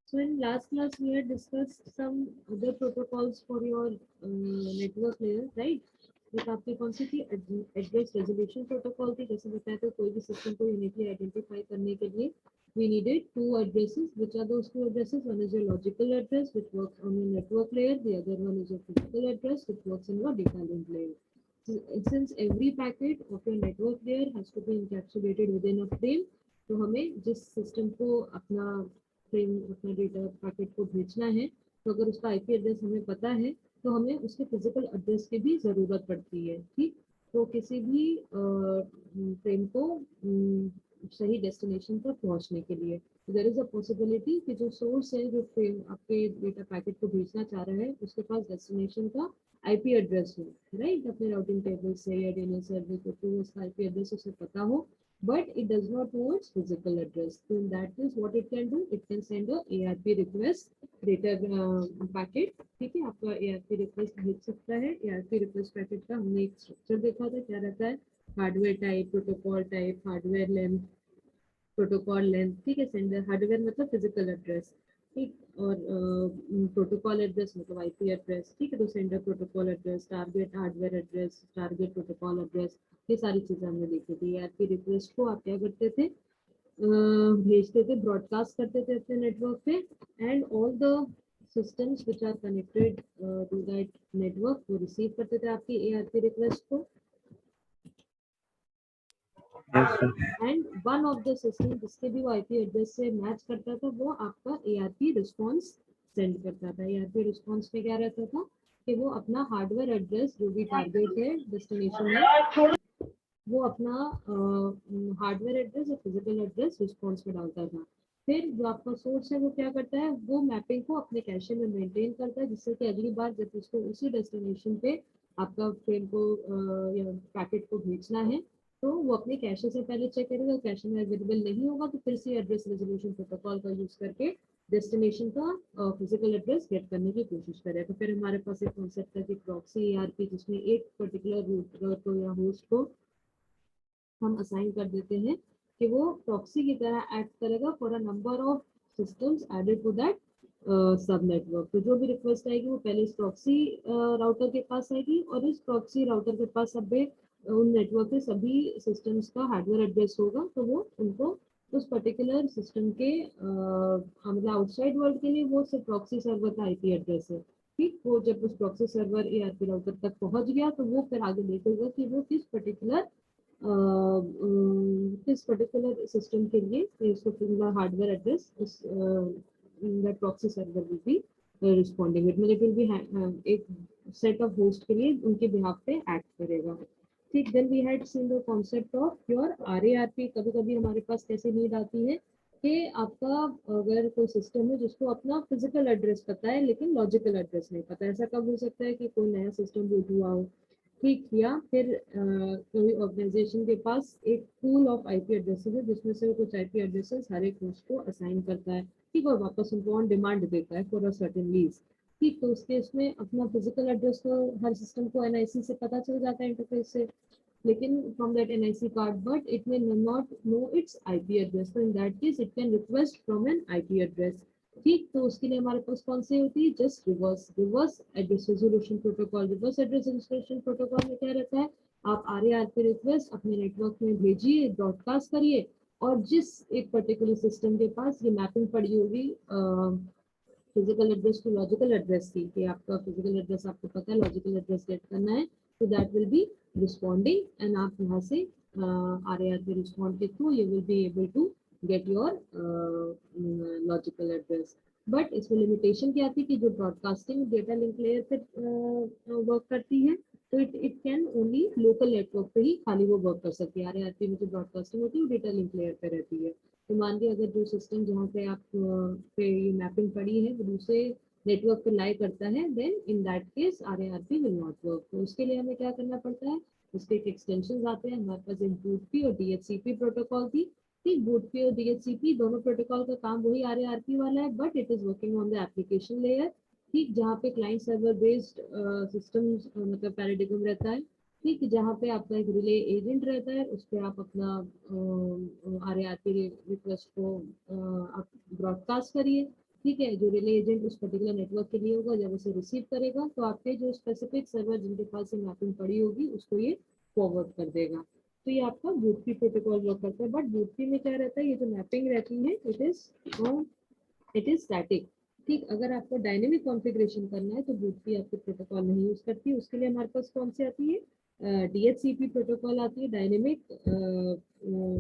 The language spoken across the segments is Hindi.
So in last class we had discussed some other protocols for your network layer, right? एक आपकी कौन सी थी एड्रेस रेजोल्यूशन प्रोटोकॉल थी, जैसे बताया था कोई भी सिस्टम को यूनिकली आइडेंटिफाई करने के लिए we needed two addresses. Which are those two addresses? One is your logical address which works on your network layer, the other one is your physical address which works in your data link layer. Since every packet of your network layer has to be encapsulated within a frame, तो हमें जिस सिस्टम को अपना फ्रेम अपना डेटा पैकेट को भेजना है, तो अगर उसका आईपी एड्रेस हमें पता है तो हमें उसके फिजिकल एड्रेस की भी जरूरत पड़ती है। ठीक, तो किसी भी फ्रेम को सही डेस्टिनेशन पर पहुंचने के लिए देयर इज अ पॉसिबिलिटी कि जो सोर्स है, जो फ्रेम आपके डेटा पैकेट को भेजना चाह रहा है, उसके पास डेस्टिनेशन का आईपी एड्रेस हो, राइट? अपने राउटिंग टेबल से या डीएनएस सर्वर के थ्रू उसका आईपी एड्रेस उसे पता हो, but it does not know its physical address. So in that case, what it can do, it can send a ARP request data packet. ठीक है, आपका ARP request भेज सकता है। ARP request packet का हमने एक स्ट्रक्चर देखा था, क्या रहता है? Hardware type, protocol type, hardware length, protocol length. ठीक है, सेंडर हार्डवेयर मतलब फिजिकल एड्रेस, ठीक, और प्रोटोकॉल एड्रेस मतलब आईपी एड्रेस। ठीक है, तो sender protocol address, target hardware address, target protocol address, ये सारी चीजें हमने देखी थी। आपकी रिक्वेस्ट को आप क्या करते थे, भेजते थे, ब्रॉडकास्ट करते थे अपने नेटवर्क पे, and all the systems which are connected to that network वो रिसीव करते थे आपकी ARP रिक्वेस्ट को। Yes, sir. And one of the system जिसके भी वो आईपी एड्रेस से मैच करता था, वो आपका एआरपी रिस्पॉन्स सेंड करता था। एआरपी रिस्पॉन्स में क्या रहता था कि वो अपना हार्डवेयर एड्रेस, जो भी टारगेट है, डेस्टिनेशन है, वो अपना हार्डवेयर एड्रेस और फिजिकल एड्रेस रिस्पॉन्स में डालता था। फिर जो आपका सोर्स है वो क्या करता है, वो मैपिंग को अपने कैशे में मेंटेन करता है, जिससे कि अगली बार जब उसको उसी डेस्टिनेशन पे आपका फ्रेम को या पैकेट को भेजना है, तो वो अपने कैशे से पहले चेक करेगा, कैशे में अवेलेबल नहीं होगा तो फिर से एड्रेस रेजोल्यूशन प्रोटोकॉल का यूज करके डेस्टिनेशन का फिजिकल एड्रेस गेट करने की कोशिश करेगा। तो फिर हमारे पास एक कॉन्सेप्ट है कि प्रॉक्सी ईआरपी, जिसमें एक पर्टिकुलर रूटर को या होस्ट को हम असाइन कर देते हैं कि वो प्रॉक्सी की तरह एक्ट करेगा for a number of systems added to that sub network. तो जो भी रिक्वेस्ट आएगी वो पहले इस प्रॉक्सी राउटर के पास आएगी, और इस प्रॉक्सी राउटर के पास सब उन नेटवर्क के सभी सिस्टम्स का हार्डवेयर एड्रेस होगा, तो वो उनको उस पर्टिकुलर सिस्टम के मतलब आउटसाइड वर्ल्ड के लिए वो सिर्फ प्रॉक्सी सर्वर का आईपी एड्रेस है। ठीक, वो जब उस प्रॉक्सी सर्वर एआरपी राउटर तक पहुंच गया तो वो फिर आगे देखेगा कि वो किस पर्टिकुलर किस पर्टिकुलर सिस्टम के लिए इसको हार्डवेयर एड्रेस इस that proxy server will be responding it, मतलब it will be एक सेट ऑफ होस्ट के लिए उनके बिहाफ पे एक्ट करेगा। ठीक, then we had seen the concept of your RARP. कभी कभी हमारे पास कैसे नीड आती है कि आपका अगर कोई सिस्टम है जिसको अपना फिजिकल एड्रेस पता है लेकिन लॉजिकल एड्रेस नहीं पता। ऐसा कब हो सकता है कि कोई नया सिस्टम बूट हुआ हो, ठीक, या फिर कोई ऑर्गेनाइजेशन के पास एक पूल ऑफ आईपी एड्रेसेस है जिसमें से वो कुछ आईपी एड्रेसेस हर एक होस्ट को असाइन करता है, ठीक, और वापस उनको ऑन डिमांड देता है फॉर अ सर्टेन लीज। ठीक, तो उस केस में अपना फिजिकल एड्रेस तो हर सिस्टम को एनआईसी से पता चल जाता है, इंटरफेस से, लेकिन from that NIC card, but it may not know its IP address. तो in that case it can request from an IP address. ठीक, तो उसके लिए हमारे पास कौन सी होती है, just reverse address resolution protocol. Reverse address resolution protocol में क्या रहता है, आप आरएआरपी रिक्वेस्ट अपने नेटवर्क में भेजिए, ब्रॉडकास्ट करिए, और जिस एक पर्टिकुलर सिस्टम के पास ये मैपिंग पड़ी होगी physical address to logical address की, कि आपका फिजिकल एड्रेस आपको पता है, लॉजिकल एड्रेस गेट करना है, तो that will be responding, and आप यहाँ से आरएआरपी रिस्पॉन्ड के through you will be able to get your logical address. But इसमें लिमिटेशन क्या आती है कि जो ब्रॉडकास्टिंग डेटा लिंक लेयर पे वर्क करती है, तो it can only local network पे ही खाली वो वर्क कर सकती है। आरएआरपी में जो ब्रॉडकास्टिंग होती है वो डेटा लिंक लेयर पे रहती है। तो मान लीजिए अगर जो सिस्टम जहाँ पे आप पे ये मैपिंग पड़ी है वो दूसरे नेटवर्क पे लाई करता है, then in that case RARP will not work. तो उसके लिए हमें क्या करना पड़ता है, उसके एक एक्सटेंशन आते हैं हमारे पास, बूटपी और डीएचसीपी प्रोटोकॉल थी। ठीक, बूटपी और डीएचसीपी दोनों प्रोटोकॉल का काम वही आरएआरपी वाला है, but it is working on the application layer. ठीक, जहाँ पे क्लाइंट सर्वर बेस्ड सिस्टम मतलब पैराडिगम रहता है। ठीक, जहाँ पे आपका एक रिले एजेंट रहता है, उस पर आप अपना आरएआरपी रिक्वेस्ट को आप ब्रॉडकास्ट करिए। ठीक है। जो रिले एजेंट उस पर्टिकुलर नेटवर्क के लिए होगा, जब उसे रिसीव करेगा तो आपके जो स्पेसिफिक सर्वर जिनके पास ये मैपिंग पड़ी होगी उसको ये फॉरवर्ड कर देगा। तो ये आपका बूटपी प्रोटोकॉल वर्क करता है। बट बूटपी में क्या रहता है, ये जो मैपिंग रहती है इट इज स्टैटिक। ठीक, अगर आपको डायनेमिक कॉन्फ़िगरेशन करना है तो बूटपी आपके प्रोटोकॉल नहीं यूज करती है। उसके लिए हमारे पास कौन सी आती है, DHCP प्रोटोकॉल आती है, डायनेमिक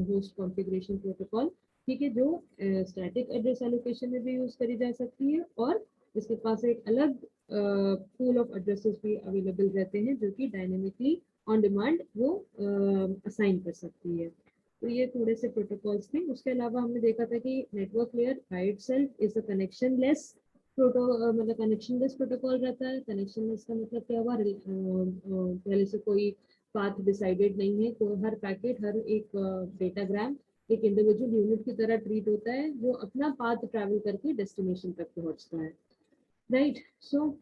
होस्ट कॉन्फ़िगरेशन प्रोटोकॉल। ठीक है, जो स्टैटिक एड्रेस एलोकेशन में भी यूज करी जा सकती है, और इसके पास एक अलग पूल ऑफ एड्रेसेस भी अवेलेबल रहते हैं जो कि डायनेमिकली ऑन डिमांड वो असाइन कर सकती है। तो ये थोड़े से प्रोटोकॉल्स थे। उसके अलावा हमने देखा था कि network layer by itself is a connection less मतलब कनेक्शन लेस प्रोटोकॉल रहता है। कनेक्शन लेस का मतलब क्या हुआ, पहले से कोई पाथ डिसाइडेड नहीं है, तो हर पैकेट, हर एक डेटाग्राम एक इंडिविजुअल यूनिट की तरह ट्रीट होता है, जो अपना पाथ ट्रैवल करके डेस्टिनेशन तक पहुंचता है, right. So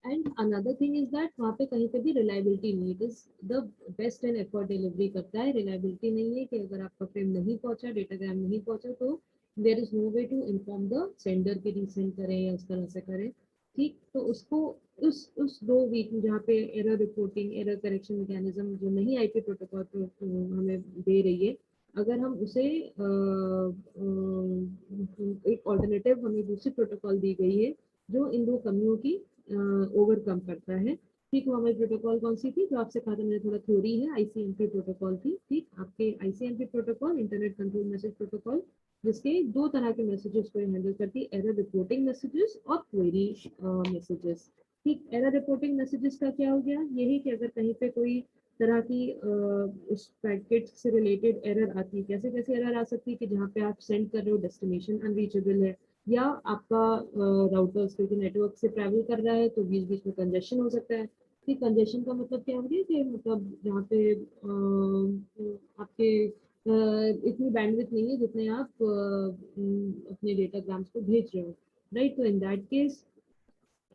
and another thing is that वहाँ पे कहीं पे भी रिलायबिलिटी नहीं, it is the best and effort delivery करता है। रिलायबिलिटी नहीं है कि अगर आपका फ्रेम नहीं पहुंचा, डेटाग्राम नहीं पहुंचा, तो there is no way to inform the sender की रीसेंड करें या उस तरह से करें। ठीक, तो उसको उस 2 वीक जहाँ पे error reporting, error correction mechanism जो नहीं आईपी प्रोटोकॉल हमें दे रही है, अगर हम उसे एक ऑल्टरनेटिव हमें दूसरी प्रोटोकॉल दी गई है जो इन 2 कमियों की ओवरकम करता है। ठीक, वो हमारी प्रोटोकॉल कौन सी थी जो आपसे कहा था मैंने, थोड़ा थ्योरी है, आईसीएमपी प्रोटोकॉल थी। ठीक, आपके ICMP protocol internet control message protocol, जिसके 2 तरह के मैसेजेस को हैंडल करती है, एरर रिपोर्टिंग मैसेजेस और क्वेरी मैसेजेस। ठीक, एरर रिपोर्टिंग मैसेजेस का क्या हो गया, यही कि अगर कहीं पे कोई तरह की उस पैकेट से रिलेटेड एरर आती है, कैसे कैसे एरर आ सकती है कि जहाँ पे आप सेंड कर रहे हो डेस्टिनेशन अनरीचेबल है, या आपका राउटर्स क्योंकि नेटवर्क से ट्रैवल कर रहा है तो बीच बीच में कंजेशन हो सकता है। कि कंजेशन का मतलब क्या हो गया कि मतलब जहाँ पे आपके इतनी बैंडविड्थ नहीं है जितने आप अपने डेटाग्राम्स को भेज रहे हो, राइट। तो in that case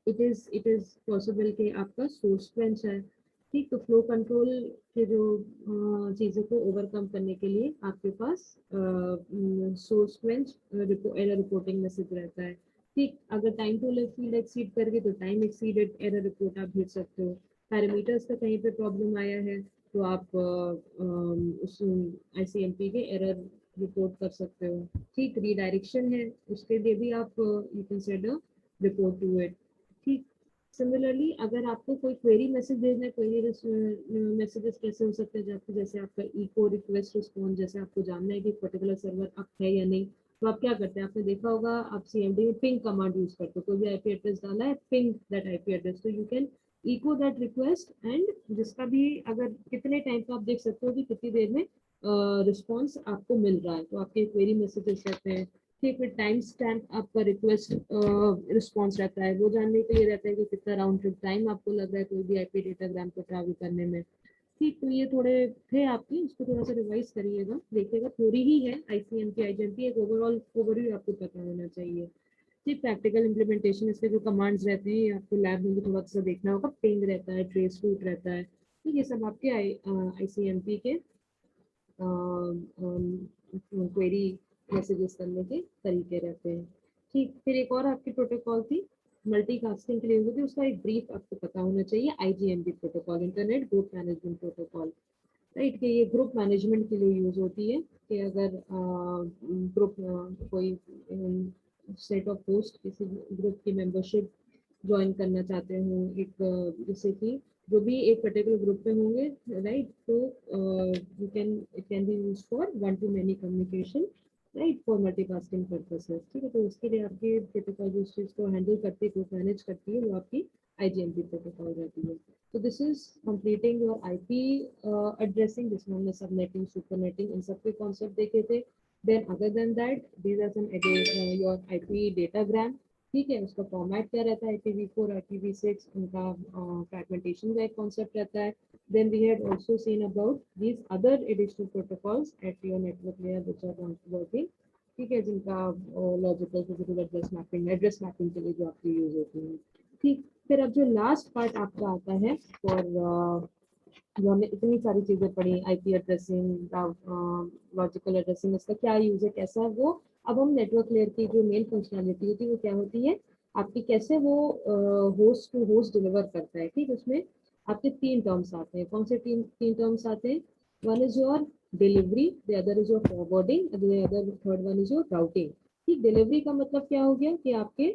it is possible कि आपका सोर्स क्वेंच है। ठीक, तो फ्लो कंट्रोल के जो चीज़ों को ओवरकम करने के लिए आपके पास source quench error reporting message रहता है। ठीक, अगर time to live field exceed करके तो टाइम एक्सीडेड एरर रिपोर्ट आप भेज सकते हो। पैरामीटर्स का कहीं पे प्रॉब्लम आया है तो आप उस आईसीएमपी के एरर रिपोर्ट कर सकते हो। ठीक, रीडायरेक्शन है उसके लिए भी आप you can send a report to it. ठीक, सिमिलरली अगर आपको कोई क्वेरी मैसेज भेजना है, क्वेरी मैसेजेस कैसे हो सकते हैं, जबकि जैसे आपका इको रिक्वेस्ट रिस्पॉन्स, जैसे आपको जानना है कि पर्टिकुलर सर्वर अप है या नहीं, तो आप क्या करते हैं, आपने देखा होगा आप सीएमडी में पिंग कमांड यूज करते हो, कोई भी आईपी एड्रेस डाला है, पिंग दैट आईपी एड्रेस, तो you can echo that request and जिसका भी अगर कितने टाइम का आप देख सकते हो कि कितनी देर में रिस्पॉन्स आपको मिल रहा है, तो आपके क्वेरी मैसेजेस रहते हैं। ठीक, फिर टाइम स्टैम्प आपका रिक्वेस्ट रिस्पॉन्स रहता है, वो जानने के लिए रहता है कि कितना राउंड ट्रिप टाइम आपको लग रहा है कोई भी आईपी डेटाग्राम को ट्रैवल करने में। ठीक, तो ये थोड़े थे आपके, इसको थोड़ा सा रिवाइज करिएगा, देखिएगा, थोड़ी ही है आईसीएमपी आईजेएमपी, एक ओवरऑल ओवरव्यू आपको पता होना चाहिए। ठीक, प्रैक्टिकल इम्प्लीमेंटेशन इसके जो कमांड्स रहते हैं आपको लैब में भी थोड़ा सा देखना होगा, पिंग रहता है, ट्रेस रूट रहता है। ठीक, ये सब आपके आईसीएमपी के क्वेरी मैसेजेस करने के तरीके रहते हैं। ठीक, फिर एक और आपकी प्रोटोकॉल थी मल्टीकास्टिंग के लिए होती है, उसका एक ब्रीफ आपको पता होना चाहिए, IGMP protocol, internet group management protocol, right. कि ये ग्रुप मैनेजमेंट के लिए यूज होती है कि अगर ग्रुप कोई सेट ऑफ होस्ट किसी ग्रुप की मेंबरशिप ज्वाइन करना चाहते हो, एक जैसे कि जो भी एक पर्टिकुलर ग्रुप में होंगे, राइट, तो you can it can B use for one two many communication, right, for multicasting purposes. ठीक है, तो उसके लिए आपकी प्रोटोकॉल जो चीज़ को हैंडल करती है, ग्रुप मैनेज करती है, वो आपकी आईजीएमपी प्रोटोकॉल रहती है। So this is completing your IP addressing, जिसमें हमने सबनेटिंग, सुपरनेटिंग, इन सब के कॉन्सेप्ट देखे थे। Then other than that, these are some your IP datagram। ठीक है, उसका फॉर्मेट क्या रहता है, IPv4, IPv6, उनका फ्रैगमेंटेशन का एक कॉन्सेप्ट रहता है। Then we had also seen about these other additional protocols at your network layer which are working। ठीक है, जिनका लॉजिकल फिजिकल एड्रेस मैपिंग के लिए जो आपकी यूज होती है। ठीक, फिर अब जो लास्ट पार्ट आपका आता है फॉर जो हमने इतनी सारी चीजें पढ़ी, आईपी एड्रेसिंग, लॉजिकल एड्रेसिंग, इसका क्या यूज है, कैसा है वो। अब हम नेटवर्क लेयर की जो मेन फंक्शनलिटी होती है वो क्या होती है आपकी, कैसे वो होस्ट टू होस्ट डिलीवर करता है। ठीक, उसमें आपके तीन टर्म्स आते हैं। कौन से तीन तीन टर्म्स आते हैं? One is your delivery, the other is your forwarding, the other third one is your routing. ठीक, डिलीवरी का मतलब क्या हो गया कि आपके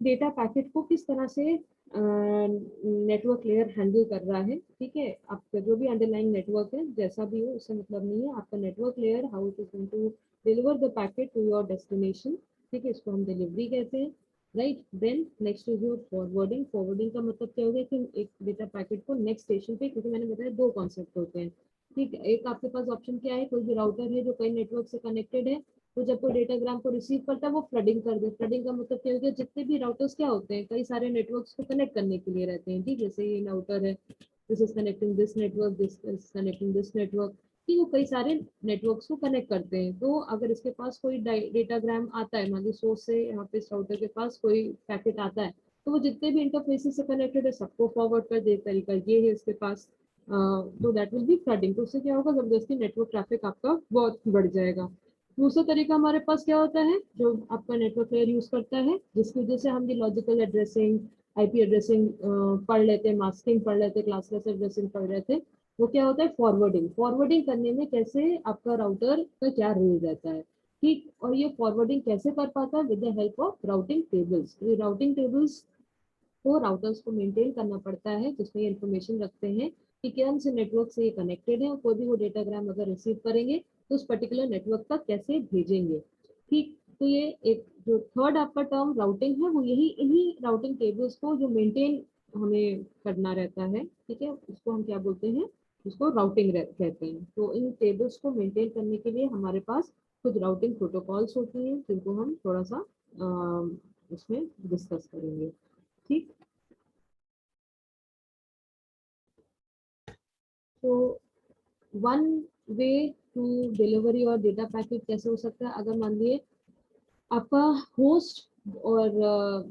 डेटा पैकेट को किस तरह से नेटवर्क लेयर हैंडल कर रहा है। ठीक है, आपका जो भी अंडरलाइंग नेटवर्क है जैसा भी हो उससे मतलब नहीं है, आपका network layer how it is going to deliver the packet to your destination. ठीक है, इसको हम डिलीवरी कहते हैं। Right, then next is your forwarding. Forwarding का मतलब क्या हो गया कि एक डेटा पैकेट को नेक्स्ट स्टेशन पे, क्योंकि मैंने बताया दो कॉन्सेप्ट होते हैं। ठीक है, एक आपके पास ऑप्शन क्या है, कोई भी राउटर है जो कई नेटवर्क से कनेक्टेड है, तो जब कोई डेटाग्राम को रिसीव करता है वो फ्लडिंग कर दे। फ्लडिंग का मतलब क्या हो गया, जितने भी राउटर्स क्या होते हैं, कई सारे नेटवर्क्स को कनेक्ट करने के लिए रहते हैं। ठीक, जैसे ये राउटर है, this is connecting this network, this is connecting this network. ठीक, वो कई सारे नेटवर्क्स को कनेक्ट करते हैं। तो अगर इसके पास कोई डेटाग्राम आता है, मान ली सोर्स से यहाँ पे इस राउटर के पास कोई पैकेट आता है, तो वो जितने भी इंटरफेसेस से कनेक्टेड है सबको फॉरवर्ड कर दे। तरीका ये है इसके पास। तो दैट विल बी फ्लडिंग। तो उससे क्या होगा, जबरदस्ती नेटवर्क ट्रैफिक आपका बहुत बढ़ जाएगा। दूसरा तरीका हमारे पास क्या होता है, जो आपका नेटवर्क लेयर यूज करता है, जिसकी वजह से हम ये लॉजिकल एड्रेसिंग, आईपी एड्रेसिंग पढ़ लेते हैं, मास्किंग पढ़ लेते हैं, क्लासलेस एड्रेसिंग पढ़ रहे थे। वो क्या होता है, फॉरवर्डिंग। फॉरवर्डिंग करने में कैसे आपका राउटर का क्या रोल रहता है। ठीक, और ये फॉरवर्डिंग कैसे कर पाता है, with the help of routing tables. ये राउटिंग टेबल्स को राउटर्स को मेंटेन करना पड़ता है, जिसमें ये इन्फॉर्मेशन रखते हैं कि कौन से नेटवर्क से ये कनेक्टेड है, और कोई भी वो डेटाग्राम अगर रिसीव करेंगे तो उस पर्टिकुलर नेटवर्क तक कैसे भेजेंगे। ठीक, तो ये एक जो थर्ड आपका टर्म राउटिंग है, वो यही इन्हीं राउटिंग टेबल्स को जो मेंटेन हमें करना रहता है। ठीक है, उसको हम क्या बोलते हैं, उसको राउटिंग कहते हैं। तो इन टेबल्स को मेंटेन करने के लिए हमारे पास कुछ राउटिंग प्रोटोकॉल्स होती हैं, जिनको हम थोड़ा सा उसमें डिस्कस करेंगे। ठीक, तो वन वे टू डिलीवरी और डेटा पैकेट कैसे हो सकता है, अगर मान लिए आपका होस्ट और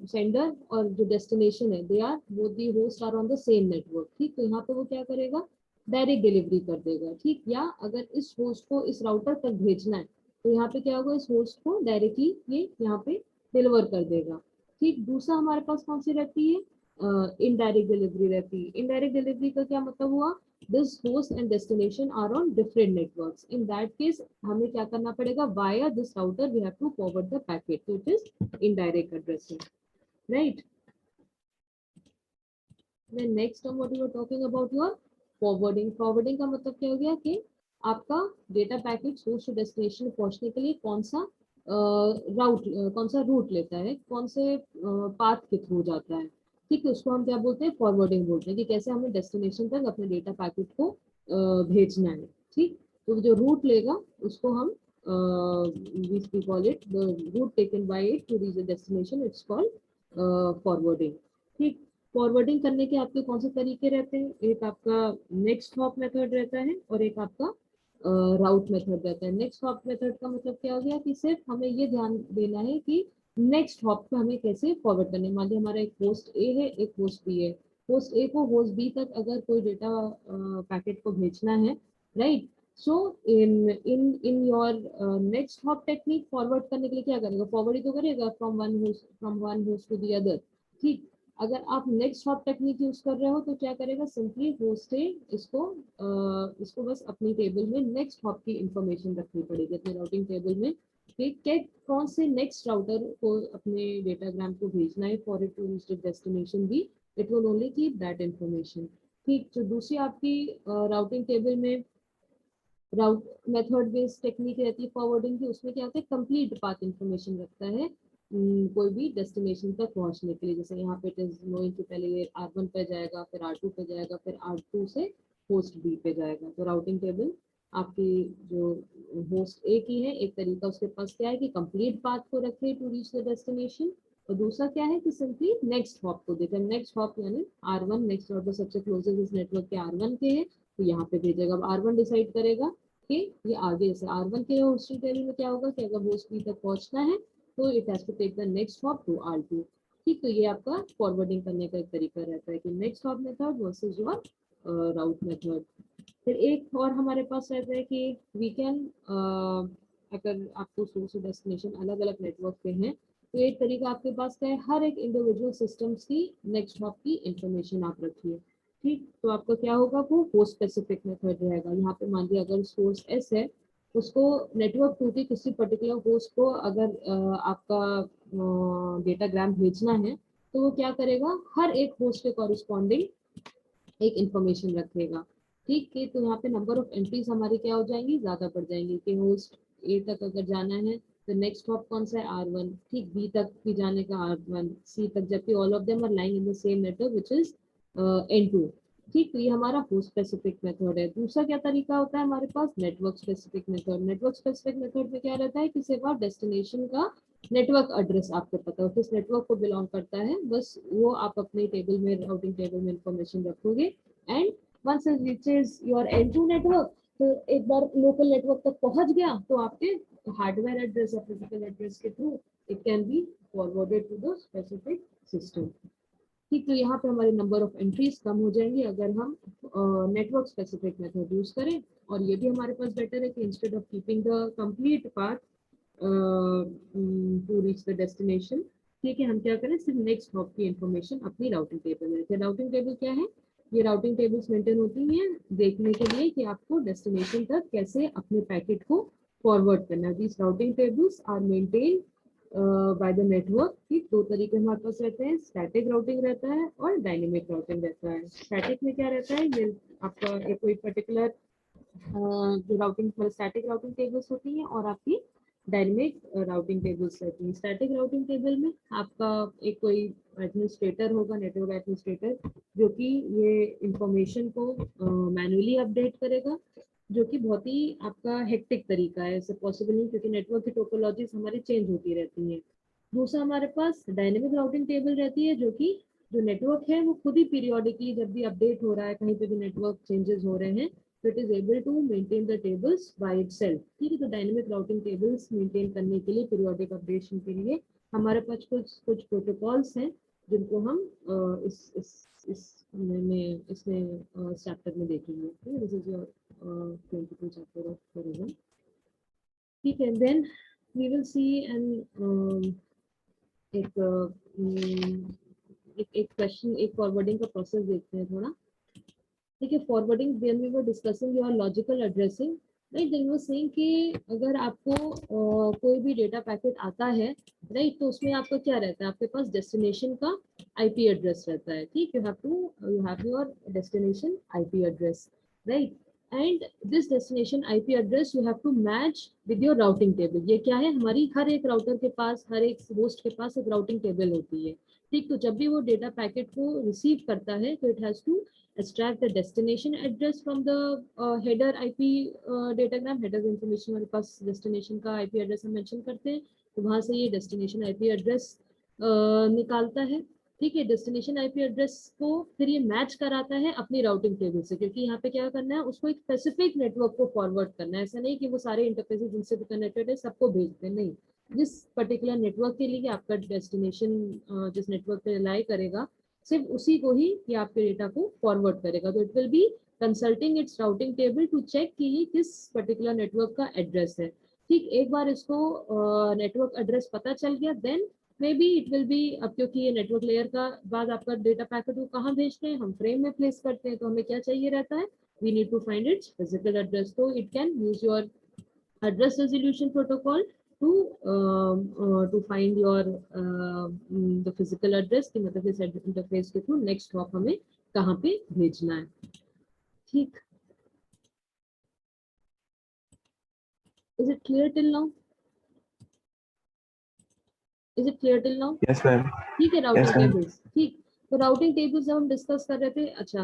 सेंडर और जो डेस्टिनेशन है, they are both the host are on the same network. ठीक, तो यहाँ पे वो क्या करेगा, डायरेक्ट डिलीवरी कर देगा। ठीक, या अगर इस होस्ट को इस राउटर तक भेजना है, तो यहाँ पे क्या होगा, इस होस्ट को डायरेक्टली ये यहाँ पे डिलीवर कर देगा। ठीक, दूसरा हमारे पास कौन सी रहती है, इनडायरेक्ट डिलीवरी रहती है। इनडायरेक्ट डिलीवरी का क्या मतलब हुआ, this host and destination are on different networks. In that case, हमें क्या करना पड़ेगा, via this router we have to forward the packet. So it is indirect addressing, right? Then next term what you were talking about your forwarding. Forwarding का मतलब क्या हो गया कि आपका data packet source to destination पहुंचने के लिए कौन सा कौन सा रूट लेता है, कौन से पाथ के थ्रू जाता है। ठीक है, उसको हम क्या बोलते हैं, फॉरवर्डिंग बोलते हैं, कि कैसे हमें डेस्टिनेशन तक अपने डेटा पैकेट को भेजना है। ठीक, तो जो रूट लेगा उसको हम we call it the route taken by it to reach the destination, it's called forwarding. ठीक, फॉरवर्डिंग करने के आपके कौन से तरीके रहते हैं, एक आपका नेक्स्ट हॉप मेथड रहता है और एक आपका राउट मेथड रहता है। नेक्स्ट हॉप मेथड का मतलब क्या हो गया कि सिर्फ हमें ये ध्यान देना है कि नेक्स्ट हॉप पे हमें कैसे फॉरवर्ड करना है। मान लीजिए हमारा एक होस्ट ए है, एक होस्ट बी है। होस्ट ए को होस्ट बी तक अगर कोई डेटा पैकेट को भेजना है, right, so in in in your next hop technique, forward करने के लिए क्या करेगा, फॉरवर्ड ही तो करेगा from one host to the other. ठीक, अगर आप नेक्स्ट हॉप टेक्निक यूज कर रहे हो तो क्या करेगा, सिंपली होस्ट है इसको बस अपनी टेबल में नेक्स्ट हॉप की इंफॉर्मेशन रखनी पड़ेगी, अपने राउटिंग टेबल में, कि कौन से नेक्स्ट राउटर को अपने डेटाग्राम को भेजना है for it to reach the destination भी, it will only keep that information. ठीक, तो दूसरी आपकी राउटिंग टेबल में राउट मेथड बेस्ड टेक्निक रहती है फॉरवर्डिंग की, उसमें क्या होता है, कंप्लीट पाथ इंफॉर्मेशन रखता है कोई भी डेस्टिनेशन तक पहुंचने के लिए। जैसे यहाँ पे इट इज नोइंग कि पहले ये R1 पे जाएगा, फिर R2 पे जाएगा, फिर R2 से होस्ट बी पे जाएगा। तो राउटिंग टेबल आपकी जो होस्ट ए की है, एक तरीका उसके पास क्या है कि कंप्लीट पाथ को रखे टू रीच द डेस्टिनेशन, और दूसरा क्या है कि सिंपली नेक्स्ट हॉप को देखें। नेक्स्ट हॉप यानी R1, नेक्स्ट हॉप सबसे क्लोजेस्ट इस नेटवर्क के R1 के है, तो यहाँ पे भेजेगा। अब R1 डिसाइड करेगा कि ये आगे से R1 के होस्टिंग टेबल में क्या होगा कि अगर होस्ट बी तक पहुंचना है तो it has to take the next hop to R2। ठीक, तो ये आपका फॉरवर्डिंग करने का एक तरीका रहता है कि next hop method versus your route method. फिर एक और हमारे पास रहता है कि वी कैन, अगर आपको सोर्स और डेस्टिनेशन अलग अलग नेटवर्क पे हैं तो एक तरीका आपके पास क्या है, हर एक इंडिविजुअल सिस्टम्स की नेक्स्ट हॉप की इंफॉर्मेशन आप रखिए। ठीक, तो आपका क्या होगा, वो होस्ट स्पेसिफिक मेथड रहेगा। यहाँ पे मान लिया अगर सोर्स एस है, उसको नेटवर्क टू के किसी पर्टिकुलर होस्ट को अगर आपका डेटाग्राम भेजना है तो वो क्या करेगा, हर एक होस्ट के कॉरिस्पॉन्डिंग एक इंफॉर्मेशन रखेगा। ठीक है, तो यहाँ पे नंबर ऑफ एंट्रीज हमारी क्या हो जाएंगी, ज्यादा बढ़ जाएंगी कि होस्ट ए तक अगर जाना है तो नेक्स्ट हॉप कौन सा है, R1, ठीक, बी तक भी जाने का R1, सी तक, जबकि all of them are lying in the same network which is N2। ठीक, तो ये हमारा होस्ट स्पेसिफिक मेथड है। दूसरा क्या तरीका होता है हमारे पास, network specific method. Network specific method में क्या रहता है कि सिर्फ आप डेस्टिनेशन का नेटवर्क एड्रेस आपको पता हो, किस नेटवर्क को बिलोंग करता है, बस वो आप अपने टेबल में, राउटिंग टेबल में इंफॉर्मेशन रखोगे। And once it reaches your N2 network, तो एक बार लोकल नेटवर्क तक पहुंच गया तो आपके हार्डवेयर एड्रेस या फिजिकल एड्रेस के through it can be forwarded to the specific system. ठीक, तो यहाँ पे हमारे नंबर ऑफ एंट्रीज कम हो जाएंगी अगर हम नेटवर्क स्पेसिफिक मेथड यूज करें। और ये भी हमारे पास बेटर है कि instead of keeping the complete path to reach the destination, ठीक है, हम क्या करें, सिर्फ नेक्स्ट हॉप की इंफॉर्मेशन अपनी राउटिंग टेबल में रखें। राउटिंग टेबल क्या है, ये राउटिंग टेबल्स मेंटेन होती हैं देखने के लिए कि आपको डेस्टिनेशन तक कैसे अपने पैकेट को फॉरवर्ड करना है। These routing tables are maintain by the network. ठीक, दो तरीके हमारे पास रहते हैं, स्टैटिक राउटिंग रहता है और डायनेमिक राउटिंग रहता है। स्टैटिक में क्या रहता है, ये आपका एक कोई पर्टिकुलर जो राउटिंग, मतलब स्टैटिक राउटिंग टेबल्स होती हैं और आपकी डायनेमिक राउटिंग टेबल्स रहती हैं। स्टैटिक राउटिंग टेबल में आपका एक कोई एडमिनिस्ट्रेटर होगा, नेटवर्क एडमिनिस्ट्रेटर, जो कि ये इंफॉर्मेशन को मैन्युअली अपडेट करेगा, जो कि बहुत ही आपका हेक्टिक तरीका है, ऐसे पॉसिबल नहीं क्योंकि नेटवर्क की टोपोलॉजीज हमारी चेंज होती रहती हैं। दूसरा हमारे पास डायनेमिक राउटिंग टेबल रहती है, जो कि जो नेटवर्क है वो खुद ही पीरियोडिकली जब भी अपडेट हो रहा है, कहीं पे भी नेटवर्क चेंजेस हो रहे हैं, तो it is able to maintain the tables by itself. ठीक है, तो डायनेमिक राउटिंग टेबल्स मेंटेन करने के लिए, पीरियोडिक अपडेशन के लिए हमारे पास कुछ प्रोटोकॉल्स हैं जिनको हम में इसमें चैप्टर में देखेंगे। This is your 22 chapter of tourism. ठीक है, then we will see and एक क्वेश्चन, एक फॉरवर्डिंग का प्रोसेस देखते हैं थोड़ा। ठीक है, forwarding when we were discussing your logical addressing, right, then was saying कि अगर आपको कोई भी डेटा पैकेट आता है, राइट, तो उसमें आपका क्या रहता है, आपके पास डेस्टिनेशन का आईपी एड्रेस रहता है। ठीक, you have your destination IP address, right, and this destination IP address you have to match with your routing table. ये क्या है, हमारी हर एक राउटर के पास, हर एक होस्ट के पास एक राउटिंग टेबल होती है। ठीक, तो जब भी वो डेटा पैकेट को रिसीव करता है तो it has to extract the destination address from the header IP datagram। header information हमारे पास destination का IP address हम mention करते हैं, तो वहां से ये destination IP address निकालता है। ठीक है, डेस्टिनेशन आईपी एड्रेस को फिर ये मैच कराता है अपनी राउटिंग टेबल से, क्योंकि यहाँ पे क्या करना है, उसको एक स्पेसिफिक नेटवर्क को फॉरवर्ड करना है। ऐसा नहीं कि वो सारे इंटरफेसेस जिनसे भी कनेक्टेड है सबको भेजते, नहीं, जिस पर्टिकुलर नेटवर्क के लिए आपका डेस्टिनेशन जिस नेटवर्क पे रिलाई करेगा, सिर्फ उसी को ही ये आपके डेटा को फॉरवर्ड करेगा। तो it will be consulting its routing table to check कि ये किस पर्टिकुलर नेटवर्क का एड्रेस है। ठीक, एक बार इसको नेटवर्क एड्रेस पता चल गया, then maybe it will be, अब क्योंकि ये नेटवर्क लेयर का बाद आपका डेटा पैकेट को कहाँ भेजते हैं, हम फ्रेम में प्लेस करते हैं, तो हमें क्या चाहिए रहता है, we need to find its physical address. तो it can use your address resolution protocol to find your the physical address, कि मतलब इस इंटरफेस के थ्रू नेक्स्ट हॉप हमें कहाँ पे भेजना है। ठीक, is it clear till now? Is it clear till now? Yes ma'am. ठीक है, राउटिंग Yes, ma'am. टेबल्स। ठीक, तो राउटिंग टेबल्स जब हम डिस्कस कर रहे थे, अच्छा,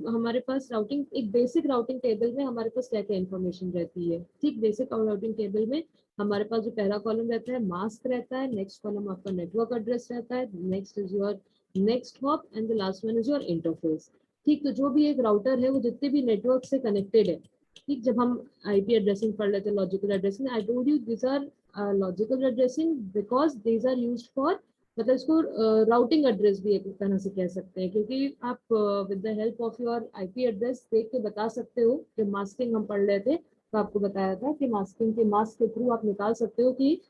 हमारे पास राउटिंग, एक बेसिक राउटिंग टेबल में हमारे पास क्या क्या इन्फॉर्मेशन रहती है। ठीक, बेसिक राउटिंग टेबल में हमारे पास जो पहला कॉलम रहता है मास्क रहता है, नेक्स्ट कॉलम आपका नेटवर्क एड्रेस रहता है, next is your next hop and the last one is your interface. ठीक, तो जो भी एक राउटर है वो जितने भी नेटवर्क से कनेक्टेड है, ठीक, जब हम आईपी एड्रेसिंग पढ़ लेते हैं, logical addressing, I told you this are logical addressing because these are used for मतलब इसको राउटिंग एड्रेस भी एक तरह से कह सकते हैं, क्योंकि आप with the help of your IP address देख के बता सकते हो। जब मास्किंग हम पढ़ रहे थे तो आपको बताया था कि मास्क के थ्रू आप निकाल सकते हो कि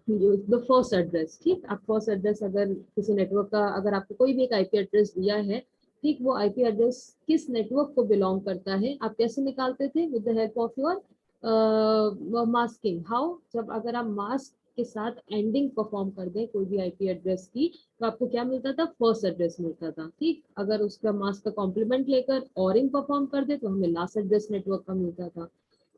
द फर्स्ट एड्रेस। ठीक, आप फर्स्ट एड्रेस अगर किसी नेटवर्क का, अगर आपको कोई भी एक आईपी एड्रेस दिया है, ठीक, वो आईपी एड्रेस किस नेटवर्क को बिलोंग करता है, आप कैसे निकालते थे? With the help of your masking. How? जब अगर आप मास्क के साथ एंडिंग परफॉर्म कर दें कोई भी आईपी एड्रेस की, तो आपको क्या मिलता था? फर्स्ट एड्रेस मिलता था। ठीक, अगर उसका मास्क का कॉम्प्लीमेंट लेकर ऑरिंग परफॉर्म कर दे तो हमें लास्ट एड्रेस नेटवर्क का मिलता था।